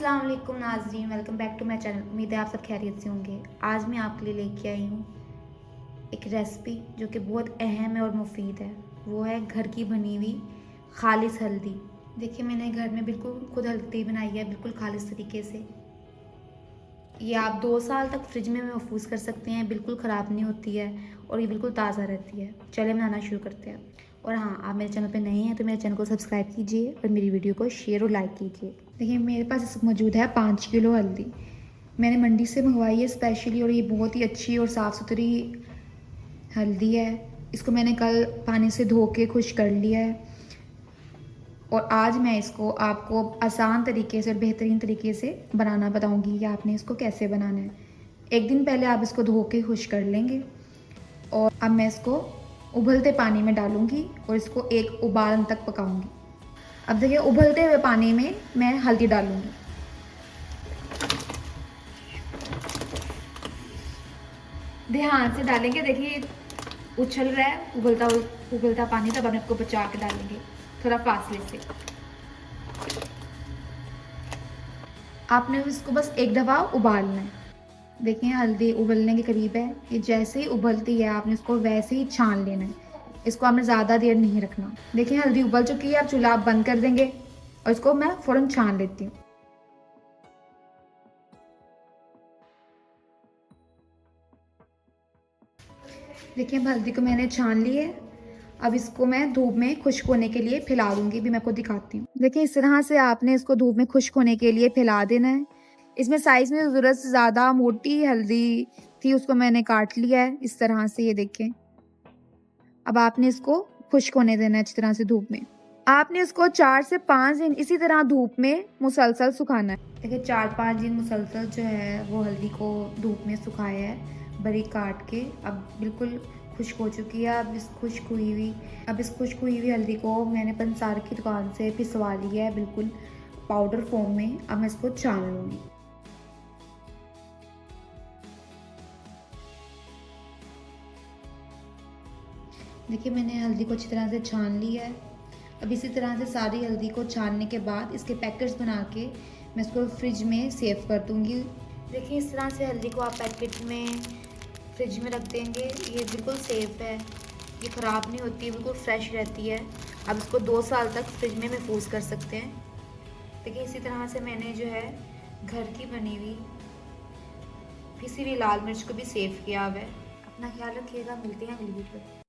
अस्सलाम वालेकुम नाज़रीन, welcome back to my channel. उम्मीद है आप सब खैरियत से होंगे। आज मैं आपके लिए लेके आई हूँ एक रेसिपी जो कि बहुत अहम है और मुफीद है। वो है घर की बनी हुई खालिस हल्दी। देखिए, मैंने घर में बिल्कुल खुद हल्दी बनाई है, बिल्कुल खालिस तरीके से। ये आप 2 साल तक फ्रिज में महफूज कर सकते हैं, बिल्कुल ख़राब नहीं होती है और ये बिल्कुल ताज़ा रहती है। चलिए बनाना शुरू करते हैं। और हाँ, आप मेरे चैनल पे नए हैं तो मेरे चैनल को सब्सक्राइब कीजिए और मेरी वीडियो को शेयर और लाइक कीजिए। देखिए, मेरे पास मौजूद है 5 किलो हल्दी। मैंने मंडी से मंगवाई है स्पेशली, और ये बहुत ही अच्छी और साफ़ सुथरी हल्दी है। इसको मैंने कल पानी से धो के खुश कर लिया है और आज मैं इसको आपको आसान तरीके से और बेहतरीन तरीके से बनाना बताऊंगी कि आपने इसको कैसे बनाना है। एक दिन पहले आप इसको धो के खुश कर लेंगे और अब मैं इसको उबलते पानी में डालूंगी और इसको एक उबाल तक पकाऊंगी। अब देखिए, उबलते हुए पानी में मैं हल्दी डालूंगी। ध्यान से डालेंगे। देखिए, उछल रहा है उबलता पानी, तब हम इसको बचा के डालेंगे थोड़ा फासले से। आपने इसको बस एक दफ़ा उबालना है। देखिए, हल्दी उबलने के करीब है। ये जैसे ही उबलती है आपने इसको वैसे ही छान लेना है। इसको आपने ज़्यादा देर नहीं रखना। देखिए, हल्दी उबल चुकी है। अब चूल्हा आप बंद कर देंगे और इसको मैं फ़ौरन छान लेती हूँ। देखिए, अब हल्दी को मैंने छान ली है। अब इसको मैं धूप में खुश्क होने के लिए फैला दूंगी। भी मैं आपको दिखाती हूँ। देखिए, इस तरह से आपने इसको धूप में खुश्क होने के लिए फैला देना है। इसमें साइज़ में ज़रूरत से ज़्यादा मोटी हल्दी थी, उसको मैंने काट लिया है इस तरह से। ये देखें। अब आपने इसको खुश्क होने देना है अच्छी तरह से धूप में। आपने इसको 4 से 5 दिन इसी तरह धूप में मुसलसल सुखाना है। देखिए, 4-5 दिन मुसलसल जो है वो हल्दी को धूप में सुखाया है बारीक काट के। अब बिल्कुल खुश्क हो चुकी है। अब इस खुश्क हुई हुई हल्दी को मैंने पंसार की दुकान से पिसवा लिया है बिल्कुल पाउडर फॉर्म में। अब मैं इसको छान लूँगी। देखिए, मैंने हल्दी को अच्छी तरह से छान लिया है। अब इसी तरह से सारी हल्दी को छानने के बाद इसके पैकेट्स बना के मैं इसको फ्रिज में सेव कर दूँगी। देखिए, इस तरह से हल्दी को आप पैकेट में फ्रिज में रख देंगे। ये बिल्कुल सेफ़ है, ये ख़राब नहीं होती है, बिल्कुल फ्रेश रहती है। अब इसको 2 साल तक फ्रिज में महफूज कर सकते हैं। देखिए, इसी तरह से मैंने जो है घर की बनी हुई पिसी हुई लाल मिर्च को भी सेव किया हुआ है। अपना ख्याल रखिएगा, मिलते हैं अगली वीडियो में।